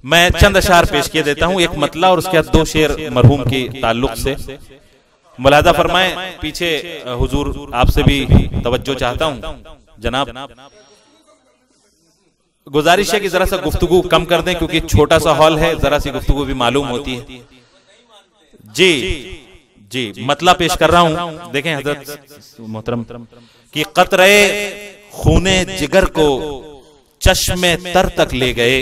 मैं चंद अशार पेश किए देता हूं, एक मतला और उसके बाद दो शेर मरहूम के ताल्लुक से। मुलाहजा फरमाएं, पीछे हुजूर आपसे भी तवज्जो चाहता हूं जनाब। गुजारिश है कि जरा सा गुफ्तगू कम कर दें क्योंकि छोटा सा हॉल है, जरा सी गुफ्तगू भी मालूम होती है। जी जी, मतला पेश कर रहा हूं, देखें हजरत मोहतरम कि कतरे खूने जिगर को चश्मे तर तक ले गए।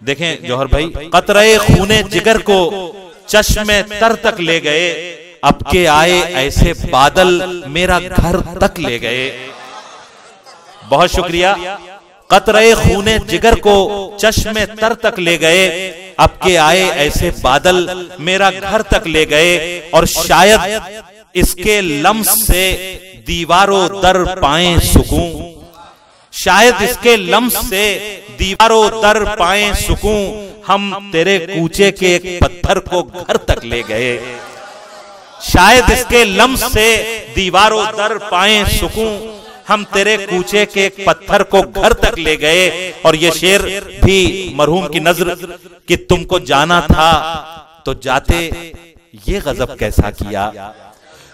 देखें जौहर भाई, कतरे खूने जिगर को चश्मे तर तक ले गए, अब के आए ऐसे बादल मेरा घर तक ले गए। बहुत शुक्रिया। कतरे खूने जिगर को चश्मे तर तक ले गए, अब के आए ऐसे बादल मेरा घर तक ले गए। और शायद इसके लम्स से दीवारों दर पाएं सुकून, शायद इसके लम्स से दीवारों दर पाएं सुकून। हम तेरे कूचे के एक पत्थर को घर तक ले गए, शायद इसके लम्स से दीवारों दर पाएं सुकून। हम तेरे कूचे के एक पत्थर को घर तक ले गए। और ये शेर भी मरहूम की नजर कि तुमको जाना था तो जाते ये गजब कैसा किया,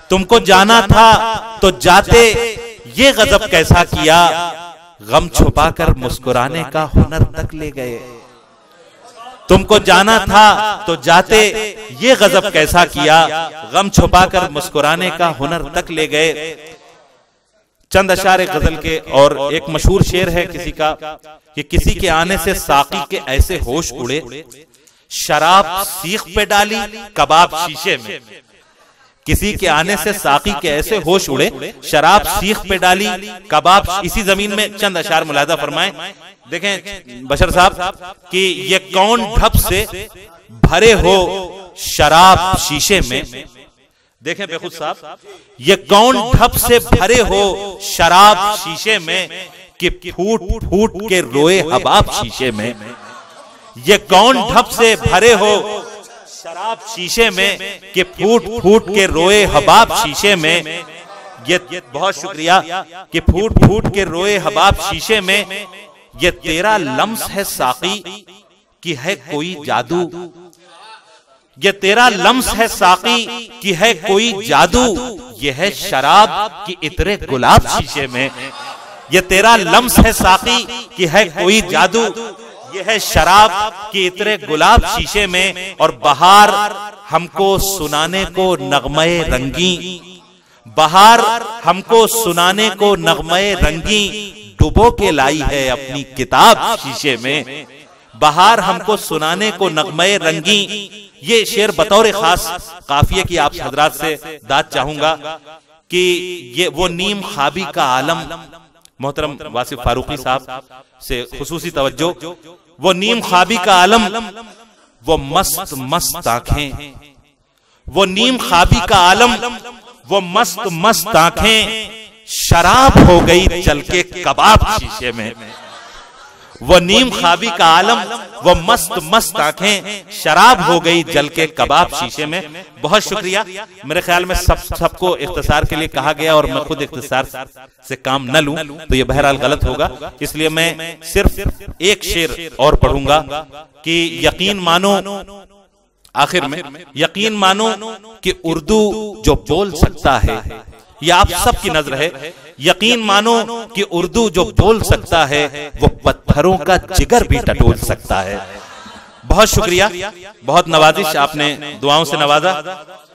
तुमको जाना था तो जाते ये गजब कैसा किया। गम छुपाकर मुस्कुराने का हुनर तक ले गए, तुमको जाना था तो जाते ये गजब कैसा किया। गम छुपाकर मुस्कुराने का हुनर तक ले गए। चंद अशार गजल के, और एक मशहूर शेर है किसी का कि किसी के आने से साकी के ऐसे होश उड़े, शराब सीख पे डाली कबाब शीशे में। किसी के आने से साकी के ऐसे होश उड़े, शराब सीख पे डाली कबाब। इसी जमीन में चंद अशार मुलाहजा फरमाएं। देखें बशर साहब कि ये कौन ढप से भरे हो शराब शीशे में। देखें बेखुद साहब, ये कौन ढप से भरे हो शराब शीशे में कि फूट फूट के रोए हबाब शीशे में। ये कौन ढप से भरे हो शराब शीशे में कि फूट फूट के रोए हबाब शीशे में। ये बहुत शुक्रिया कि फूट फूट के रोए हबाब शीशे में। ये तेरा लम्स है साकी कि है कोई जादू, ये तेरा लम्स है साकी कि है कोई जादू। ये है शराब की इतरे गुलाब शीशे में। ये तेरा लम्स है साकी कि है कोई जादू, ये है शराब की इतरे गुलाब शीशे में। और बहार हमको सुनाने को नगमे रंगी, बहार हमको सुनाने को नगमे रंगी, डुबो के लाई है अपनी किताब शीशे में। बहार हमको सुनाने को नगमे रंगी। ये शेर बतौर खास काफिये की आप हजरात से दाद चाहूंगा कि ये वो नीम ख्वाबी का आलम, मोहतरम वासिफ फारूकी साहब से खुसूसी तवज्जो। वो नीम ख्वाबी का आलम, वो मस्त मस्त आंखें, वो नीम ख्वाबी का आलम, वो मस्त मस्त आंखें शराब हो गई चल के कबाब शीशे में। वो नीम ख्वाबी का आलम, वो मस्त मस्त आंखें शराब हो गई जल के कबाब शीशे में। बहुत शुक्रिया। मेरे ख्याल में सबको इख्तिसार के लिए कहा गया और मैं खुद इख्तिसार से काम न लूं तो ये बहरहाल गलत होगा, इसलिए मैं सिर्फ एक शेर और पढ़ूंगा कि यकीन मानो, आखिर में यकीन मानो कि उर्दू जो बोल सकता है, ये आप सबकी नजर है, यकीन मानो कि उर्दू जो बोल सकता है वो पत्थरों का जिगर भी टटोल सकता है। बहुत शुक्रिया, बहुत नवाजिश, आपने दुआओं से नवाजा।